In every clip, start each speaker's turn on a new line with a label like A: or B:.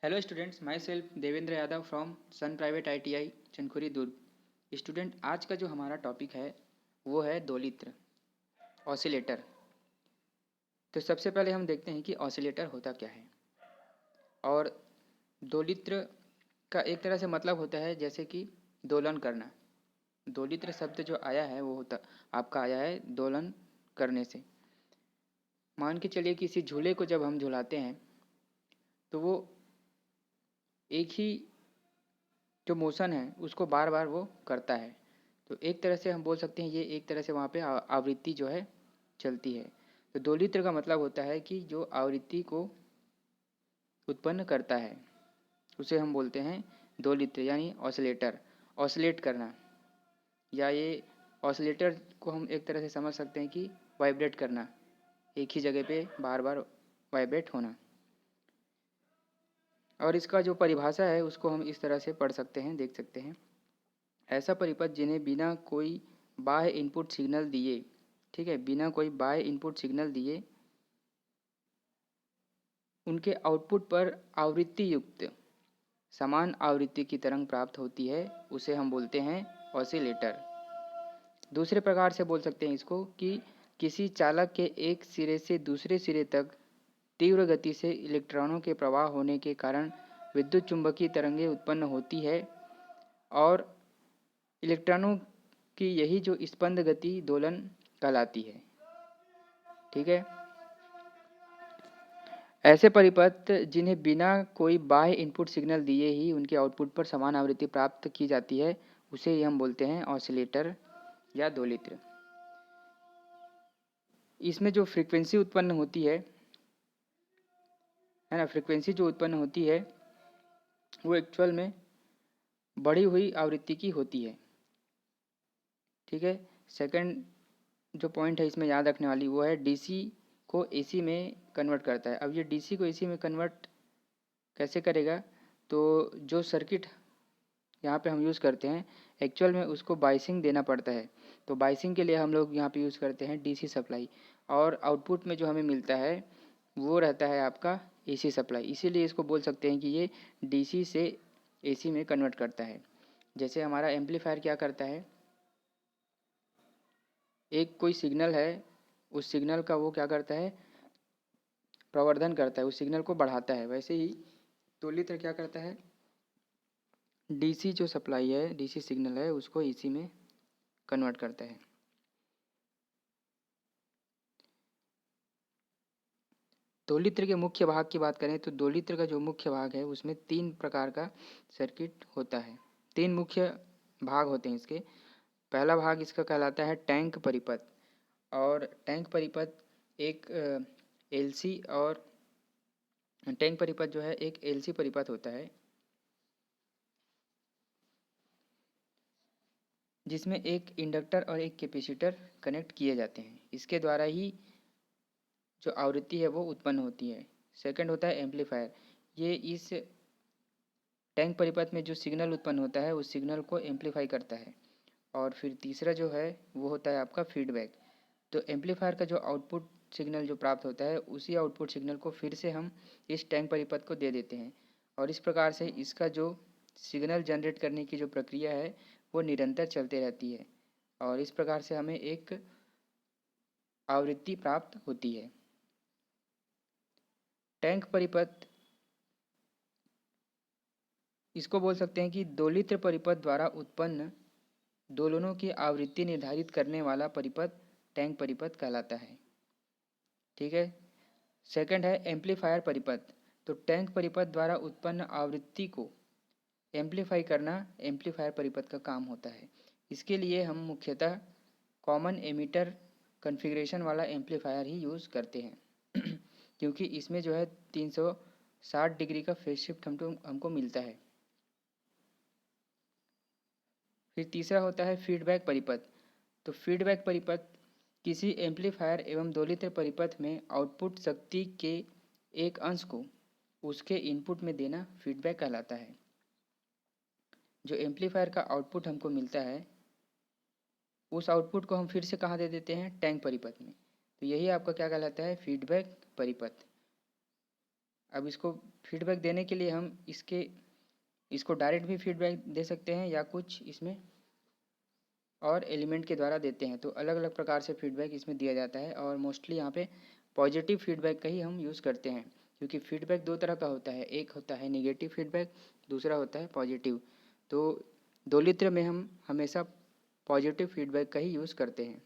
A: Hello students, myself Devendra Yadav from Sun private ITI Chankhuri Durg. Student, आज का जो हमारा टॉपिक है वो है दोलित्र ऑसिलेटर। तो सबसे पहले हम देखते हैं कि ऑसिलेटर होता क्या है। और दोलित्र का एक तरह से मतलब होता है जैसे कि दोलन करना। दोलित्र शब्द जो आया है वो होता आपका आया है दोलन करने से। मान के चलिए किसी झूले को जब हम झुलाते हैं तो वो एक ही जो मोशन है उसको बार बार वो करता है। तो एक तरह से हम बोल सकते हैं ये एक तरह से वहाँ पे आवृत्ति जो है चलती है। तो दोलित्र का मतलब होता है कि जो आवृत्ति को उत्पन्न करता है उसे हम बोलते हैं दोलित्र यानी ऑसिलेटर। ऑसिलेट करना, या ये ऑसिलेटर को हम एक तरह से समझ सकते हैं कि वाइब्रेट करना, एक ही जगह पे बार बार वाइब्रेट होना। और इसका जो परिभाषा है उसको हम इस तरह से पढ़ सकते हैं, देख सकते हैं। ऐसा परिपथ जिन्हें बिना कोई बाह्य इनपुट सिग्नल दिए, ठीक है, बिना कोई बाह्य इनपुट सिग्नल दिए उनके आउटपुट पर आवृत्ति युक्त समान आवृत्ति की तरंग प्राप्त होती है, उसे हम बोलते हैं ऑसिलेटर। दूसरे प्रकार से बोल सकते हैं इसको कि किसी चालक के एक सिरे से दूसरे सिरे तक तीव्र गति से इलेक्ट्रॉनों के प्रवाह होने के कारण विद्युत चुंबकीय तरंगें उत्पन्न होती है, और इलेक्ट्रॉनों की यही जो स्पंद गति दोलन कहलाती है। ठीक है। ऐसे परिपथ जिन्हें बिना कोई बाह्य इनपुट सिग्नल दिए ही उनके आउटपुट पर समान आवृत्ति प्राप्त की जाती है, उसे ही हम बोलते हैं ऑसिलेटर या दोलित्र। इसमें जो फ्रीक्वेंसी उत्पन्न होती है ना, फ्रीक्वेंसी जो उत्पन्न होती है वो एक्चुअल में बढ़ी हुई आवृत्ति की होती है। ठीक है। सेकंड जो पॉइंट है इसमें याद रखने वाली वो है डीसी को एसी में कन्वर्ट करता है। अब ये डीसी को एसी में कन्वर्ट कैसे करेगा, तो जो सर्किट यहाँ पे हम यूज़ करते हैं एक्चुअल में उसको बाइसिंग देना पड़ता है। तो बाइसिंग के लिए हम लोग यहाँ पे यूज़ करते हैं डीसी सप्लाई, और आउटपुट में जो हमें मिलता है वो रहता है आपका एसी सप्लाई। इसीलिए इसको बोल सकते हैं कि ये डीसी से एसी में कन्वर्ट करता है। जैसे हमारा एम्पलीफायर क्या करता है, एक कोई सिग्नल है, उस सिग्नल का वो क्या करता है, प्रवर्धन करता है, उस सिग्नल को बढ़ाता है। वैसे ही दोलित्र क्या करता है, डीसी जो सप्लाई है, डीसी सिग्नल है, उसको एसी में कन्वर्ट करता है। दोलित्र के मुख्य भाग की बात करें तो दोलित्र का जो मुख्य भाग है उसमें 3 प्रकार का सर्किट होता है। 3 मुख्य भाग होते हैं इसके। पहला भाग इसका कहलाता है टैंक परिपथ। और टैंक परिपथ एक एलसी और टैंक परिपथ जो है एक एलसी परिपथ होता है, जिसमें एक इंडक्टर और एक कैपेसिटर कनेक्ट किए जाते हैं। इसके द्वारा ही जो आवृत्ति है वो उत्पन्न होती है। सेकंड होता है एम्पलीफायर। ये इस टैंक परिपथ में जो सिग्नल उत्पन्न होता है उस सिग्नल को एम्पलीफाई करता है। और फिर तीसरा जो है वो होता है आपका फीडबैक। तो एम्पलीफायर का जो आउटपुट सिग्नल जो प्राप्त होता है उसी आउटपुट सिग्नल को फिर से हम इस टैंक परिपथ को दे देते हैं, और इस प्रकार से इसका जो सिग्नल जनरेट करने की जो प्रक्रिया है वो निरंतर चलते रहती है, और इस प्रकार से हमें एक आवृत्ति प्राप्त होती है। टैंक परिपथ इसको बोल सकते हैं कि दोलित्र परिपथ द्वारा उत्पन्न दोलनों की आवृत्ति निर्धारित करने वाला परिपथ टैंक परिपथ कहलाता है। ठीक है। सेकंड है एम्पलीफायर परिपथ। तो टैंक परिपथ द्वारा उत्पन्न आवृत्ति को एम्पलीफाई करना एम्पलीफायर परिपथ का काम होता है। इसके लिए हम मुख्यतः कॉमन एमिटर कॉन्फ़िगरेशन वाला एम्पलीफायर ही यूज़ करते हैं क्योंकि इसमें जो है 360 डिग्री का फेज शिफ्ट हमको मिलता है। फिर तीसरा होता है फीडबैक परिपथ। तो फीडबैक परिपथ किसी एम्पलीफायर एवं दोलित्र परिपथ में आउटपुट शक्ति के एक अंश को उसके इनपुट में देना फीडबैक कहलाता है। जो एम्पलीफायर का आउटपुट हमको मिलता है उस आउटपुट को हम फिर से कहाँ दे देते हैं, टैंक परिपथ में। तो यही आपका क्या कहलाता है, फीडबैक परिपथ। अब इसको फीडबैक देने के लिए हम इसको डायरेक्ट भी फीडबैक दे सकते हैं या कुछ इसमें और एलिमेंट के द्वारा देते हैं। तो अलग अलग प्रकार से फीडबैक इसमें दिया जाता है और मोस्टली यहाँ पे पॉजिटिव फीडबैक का ही हम यूज़ करते हैं, क्योंकि फीडबैक दो तरह का होता है, एक होता है नेगेटिव फीडबैक, दूसरा होता है पॉजिटिव। तो दोलित्र में हम हमेशा पॉजिटिव फीडबैक का ही यूज़ करते हैं।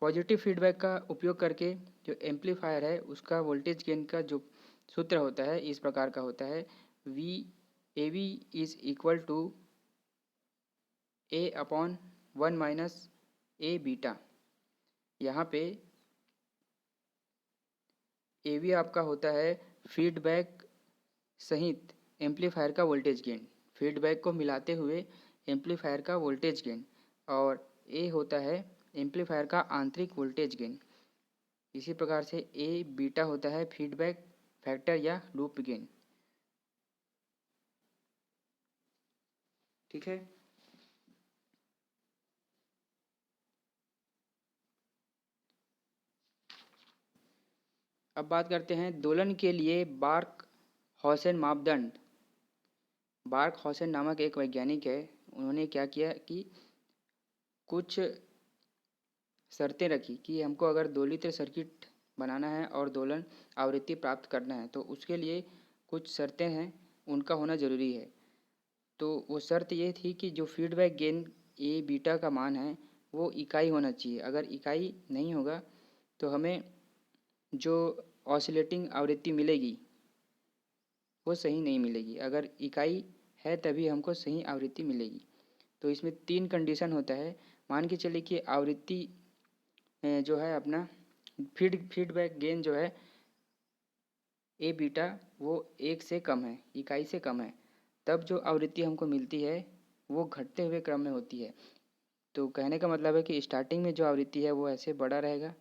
A: पॉजिटिव फीडबैक का उपयोग करके जो एम्पलीफायर है उसका वोल्टेज गेन का जो सूत्र होता है इस प्रकार का होता है, v a v is equal to a upon 1 minus a beta. यहाँ पे ए वी आपका होता है फीडबैक सहित एम्पलीफायर का वोल्टेज गेन, फीडबैक को मिलाते हुए एम्पलीफायर का वोल्टेज गेन, और ए होता है एम्पलीफायर का आंतरिक वोल्टेज गेन। इसी प्रकार से ए बीटा होता है फीडबैक फैक्टर या लूप गेन। ठीक है। अब बात करते हैं दोलन के लिए बार्क हॉसेन मापदंड। बार्क हॉसेन नामक एक वैज्ञानिक है, उन्होंने क्या किया कि कुछ शर्तें रखी कि हमको अगर दोलित्र सर्किट बनाना है और दोलन आवृत्ति प्राप्त करना है तो उसके लिए कुछ शर्तें हैं, उनका होना ज़रूरी है। तो वो शर्त ये थी कि जो फीडबैक गेन ए बीटा का मान है वो इकाई होना चाहिए। अगर इकाई नहीं होगा तो हमें जो ऑसिलेटिंग आवृत्ति मिलेगी वो सही नहीं मिलेगी। अगर इकाई है तभी हमको सही आवृत्ति मिलेगी। तो इसमें 3 कंडीशन होता है। मान के चलिए कि आवृत्ति जो है अपना फीडबैक गेन जो है ए बीटा वो 1 से कम है, इकाई से कम है, तब जो आवृत्ति हमको मिलती है वो घटते हुए क्रम में होती है। तो कहने का मतलब है कि स्टार्टिंग में जो आवृत्ति है वो ऐसे बड़ा रहेगा,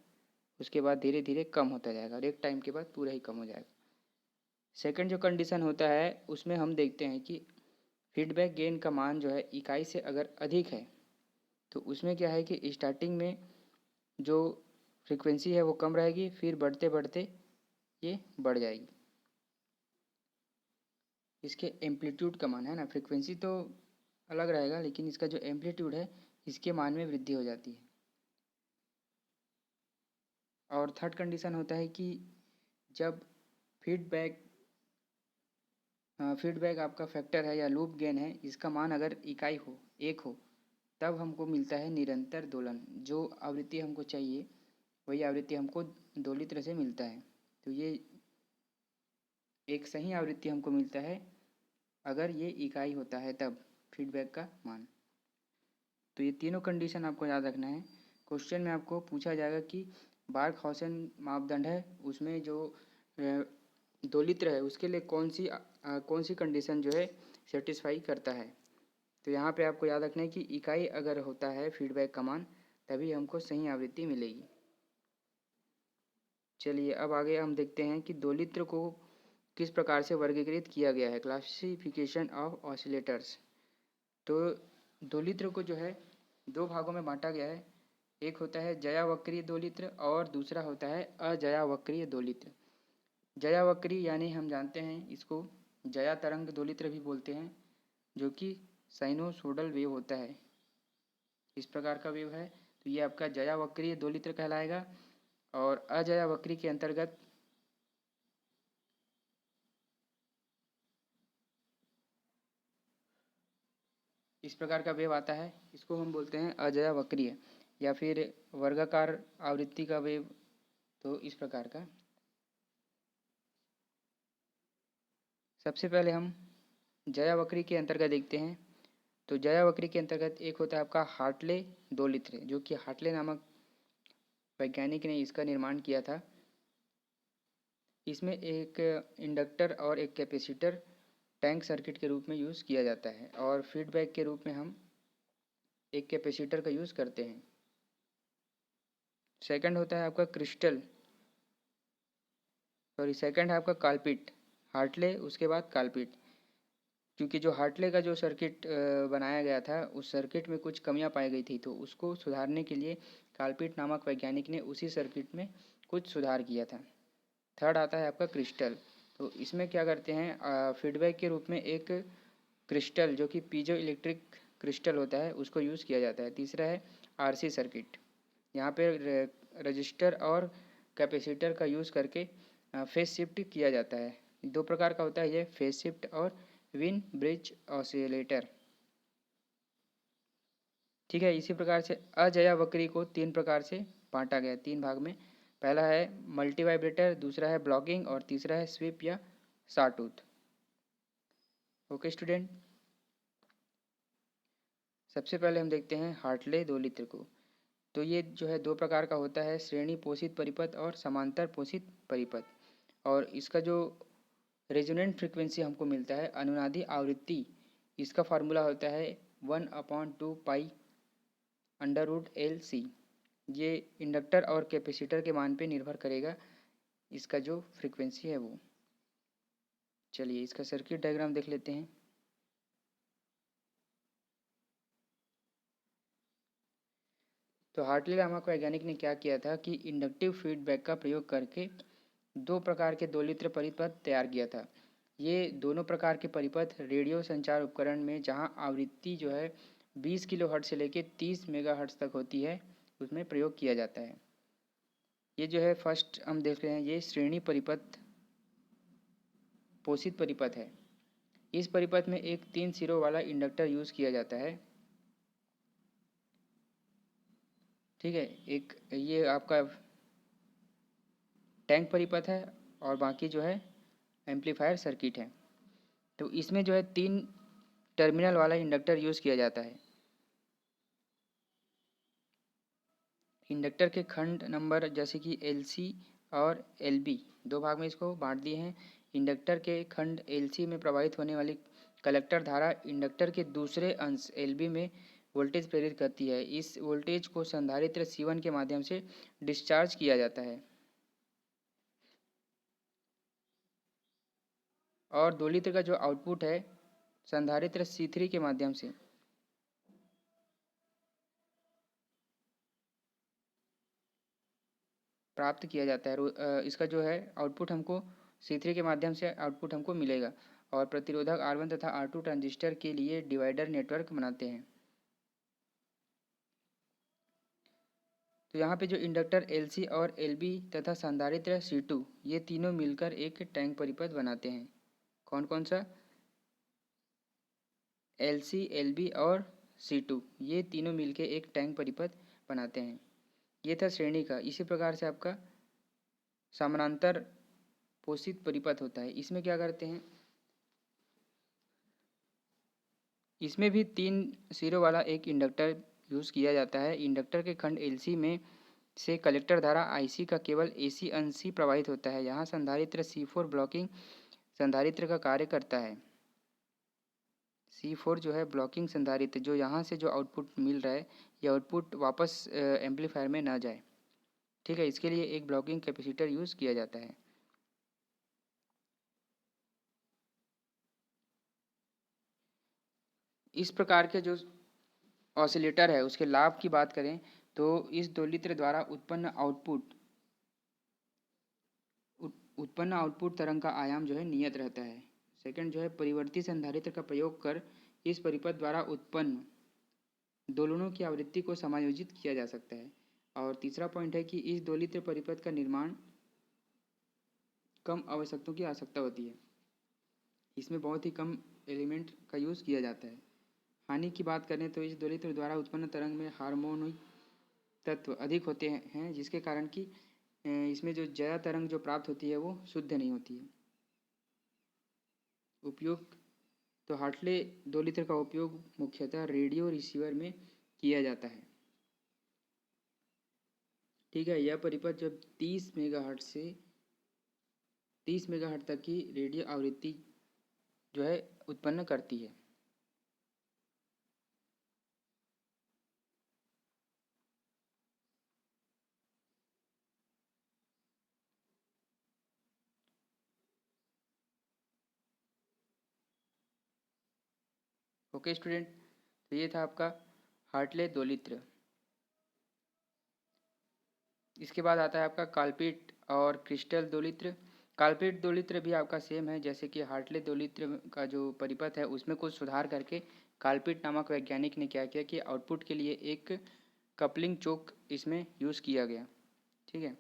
A: उसके बाद धीरे धीरे कम होता जाएगा और एक टाइम के बाद पूरा ही कम हो जाएगा। सेकंड जो कंडीशन होता है उसमें हम देखते हैं कि फीडबैक गेन का मान जो है इकाई से अगर अधिक है तो उसमें क्या है कि स्टार्टिंग में जो फ्रीक्वेंसी है वो कम रहेगी, फिर बढ़ते बढ़ते ये बढ़ जाएगी। इसके एम्पलीट्यूड का मान है ना, फ्रीक्वेंसी तो अलग रहेगा लेकिन इसका जो एम्पलीट्यूड है इसके मान में वृद्धि हो जाती है। और थर्ड कंडीशन होता है कि जब फीडबैक फीडबैक आपका फैक्टर है या लूप गेन है, इसका मान अगर इकाई हो, 1 हो, तब हमको मिलता है निरंतर दोलन। जो आवृत्ति हमको चाहिए वही आवृत्ति हमको दोलित्र से मिलता है। तो ये एक सही आवृत्ति हमको मिलता है अगर ये इकाई होता है तब फीडबैक का मान। तो ये तीनों कंडीशन आपको याद रखना है। क्वेश्चन में आपको पूछा जाएगा कि बार्क हॉसेन मापदंड है उसमें जो दोलित्र है उसके लिए कौन सी कंडीशन जो है सेटिस्फाई करता है। तो यहाँ पे आपको याद रखना है कि इकाई अगर होता है फीडबैक का मान तभी हमको सही आवृत्ति मिलेगी। चलिए अब आगे हम देखते हैं कि दोलित्र को किस प्रकार से वर्गीकृत किया गया है, क्लासिफिकेशन ऑफ ऑसिलेटर्स। तो दोलित्र को जो है 2 भागों में बांटा गया है, एक होता है जयावक्रीय दोलित्र और दूसरा होता है अजयावक्रीय दोलित्र। जयावक्रीय यानी हम जानते हैं इसको जया तरंग दोलित्र भी बोलते हैं, जो कि साइनोसोडल वेव होता है, इस प्रकार का वेव है। तो ये आपका जयावक्रीय दोलित्र कहलाएगा। और अजयावक्रीय के अंतर्गत इस प्रकार का वेव आता है, इसको हम बोलते हैं अजयावक्रीय या फिर वर्गाकार आवृत्ति का वेव। तो इस प्रकार का सबसे पहले हम जयावक्रीय के अंतर्गत देखते हैं। तो जयावक्रीय के अंतर्गत एक होता है आपका हार्टले दोलित्र, जो कि हार्टले नामक वैज्ञानिक ने इसका निर्माण किया था। इसमें एक इंडक्टर और एक कैपेसिटर टैंक सर्किट के रूप में यूज़ किया जाता है और फीडबैक के रूप में हम एक कैपेसिटर का यूज़ करते हैं। सेकंड होता है आपका सेकंड है आपका काल्पिट। हार्टले उसके बाद काल्पिट, क्योंकि जो हार्टले का जो सर्किट बनाया गया था उस सर्किट में कुछ कमियां पाई गई थी, तो उसको सुधारने के लिए काल्पिट नामक वैज्ञानिक ने उसी सर्किट में कुछ सुधार किया था। थर्ड आता है आपका क्रिस्टल। तो इसमें क्या करते हैं, फीडबैक के रूप में एक क्रिस्टल जो कि पीजो इलेक्ट्रिक क्रिस्टल होता है उसको यूज़ किया जाता है। तीसरा है आरसी सर्किट। यहाँ पे रजिस्टर और कैपेसिटर का यूज़ करके फेज शिफ्ट किया जाता है। दो प्रकार का होता है ये, फेज शिफ्ट और विन ब्रिज ऑसिलेटर। ठीक है, इसी प्रकार से अजया वक्री को तीन प्रकार से बांटा गया, तीन भाग में। पहला है मल्टी वाइब्रेटर, दूसरा है ब्लॉकिंग और तीसरा है स्वीप या साटूथ। ओके स्टूडेंट, सबसे पहले हम देखते हैं हार्टले दोलित्र को। तो ये जो है दो प्रकार का होता है, श्रेणी पोषित परिपथ और समांतर पोषित परिपथ। और इसका जो रेजोनेंट फ्रीक्वेंसी हमको मिलता है, अनुनादी आवृत्ति, इसका फार्मूला होता है 1/2 पाई √LC। ये इंडक्टर और कैपेसिटर के मान पे निर्भर करेगा इसका जो फ्रीक्वेंसी है वो। चलिए इसका सर्किट डायग्राम देख लेते हैं। तो हार्टले नामक वैज्ञानिक ने क्या किया था कि इंडक्टिव फीडबैक का प्रयोग करके दो प्रकार के दोलित्र परिपथ तैयार किया था। ये दोनों प्रकार के परिपथ रेडियो संचार उपकरण में जहां आवृत्ति जो है 20 किलोहर्ट्ज़ से लेकर 30 मेगाहर्ट्ज़ तक होती है उसमें प्रयोग किया जाता है। ये जो है फर्स्ट हम देख रहे हैं, ये श्रेणी परिपथ पोषित परिपथ है। इस परिपथ में एक 3 सिरों वाला इंडक्टर यूज़ किया जाता है। ठीक है, एक ये आपका टैंक परिपथ है और बाकी जो है एम्पलीफायर सर्किट है। तो इसमें जो है 3 टर्मिनल वाला इंडक्टर यूज़ किया जाता है। इंडक्टर के खंड नंबर जैसे कि LC और LB, दो भाग में इसको बांट दिए हैं। इंडक्टर के खंड LC में प्रवाहित होने वाली कलेक्टर धारा इंडक्टर के दूसरे अंश LB में वोल्टेज प्रेरित करती है। इस वोल्टेज को संधारित्र C1 के माध्यम से डिस्चार्ज किया जाता है और दोलित्र का जो आउटपुट है संधारित्र C3 के माध्यम से प्राप्त किया जाता है। इसका जो है आउटपुट हमको C3 के माध्यम से आउटपुट हमको मिलेगा और प्रतिरोधक R1 तथा R2 ट्रांजिस्टर के लिए डिवाइडर नेटवर्क बनाते हैं। तो यहाँ पे जो इंडक्टर LC और LB तथा संधारित्र C2, ये तीनों मिलकर एक टैंक परिपथ बनाते हैं। कौन कौन सा? LC, LB और C2, ये तीनों मिलकर एक टैंक परिपथ बनाते हैं। ये था श्रेणी का। इसी प्रकार से आपका समानांतर पोषित परिपथ होता है। इसमें क्या करते हैं, इसमें भी 3 सिरों वाला एक इंडक्टर यूज़ किया जाता है। इंडक्टर के खंड LC में से कलेक्टर धारा IC का केवल AC अंश ही प्रवाहित होता है। यहाँ संधारित्र C4 ब्लॉकिंग संधारित्र का कार्य करता है। C4 जो है ब्लॉकिंग संधारित्र, जो यहाँ से जो आउटपुट मिल रहा है ये आउटपुट वापस एम्पलीफायर में ना जाए। ठीक है, इसके लिए एक ब्लॉकिंग कैपेसिटर यूज़ किया जाता है। इस प्रकार के जो ऑसिलेटर है उसके लाभ की बात करें तो इस दोलित्र द्वारा उत्पन्न आउटपुट तरंग का आयाम जो है नियत रहता है। सेकंड जो है परिवर्ती संधारित्र का प्रयोग कर इस परिपथ द्वारा उत्पन्न दोलनों की आवृत्ति को समायोजित किया जा सकता है। और तीसरा पॉइंट है कि इस दोलित्र परिपथ का निर्माण कम आवश्यकताओं की आवश्यकता होती है। इसमें बहुत ही कम एलिमेंट का यूज़ किया जाता है। हानि की बात करें तो इस दोलित्र द्वारा उत्पन्न तरंग में हार्मोनिक तत्व अधिक होते हैं, जिसके कारण कि इसमें जो जया तरंग जो प्राप्त होती है वो शुद्ध नहीं होती है। उपयोग तो हार्टले दोलित्र का उपयोग मुख्यतः रेडियो रिसीवर में किया जाता है। ठीक है, यह परिपथ जब 30 मेगाहर्ट्ज से 30 मेगाहर्ट्ज तक की रेडियो आवृत्ति जो है उत्पन्न करती है। ओके स्टूडेंट, तो ये था आपका हार्टले दोलित्र। इसके बाद आता है आपका काल्पिट और क्रिस्टल दोलित्र। काल्पिट दोलित्र भी आपका सेम है, जैसे कि हार्टले दोलित्र का जो परिपथ है उसमें कुछ सुधार करके काल्पिट नामक वैज्ञानिक ने क्या किया कि आउटपुट के लिए एक कपलिंग चोक इसमें यूज़ किया गया। ठीक है।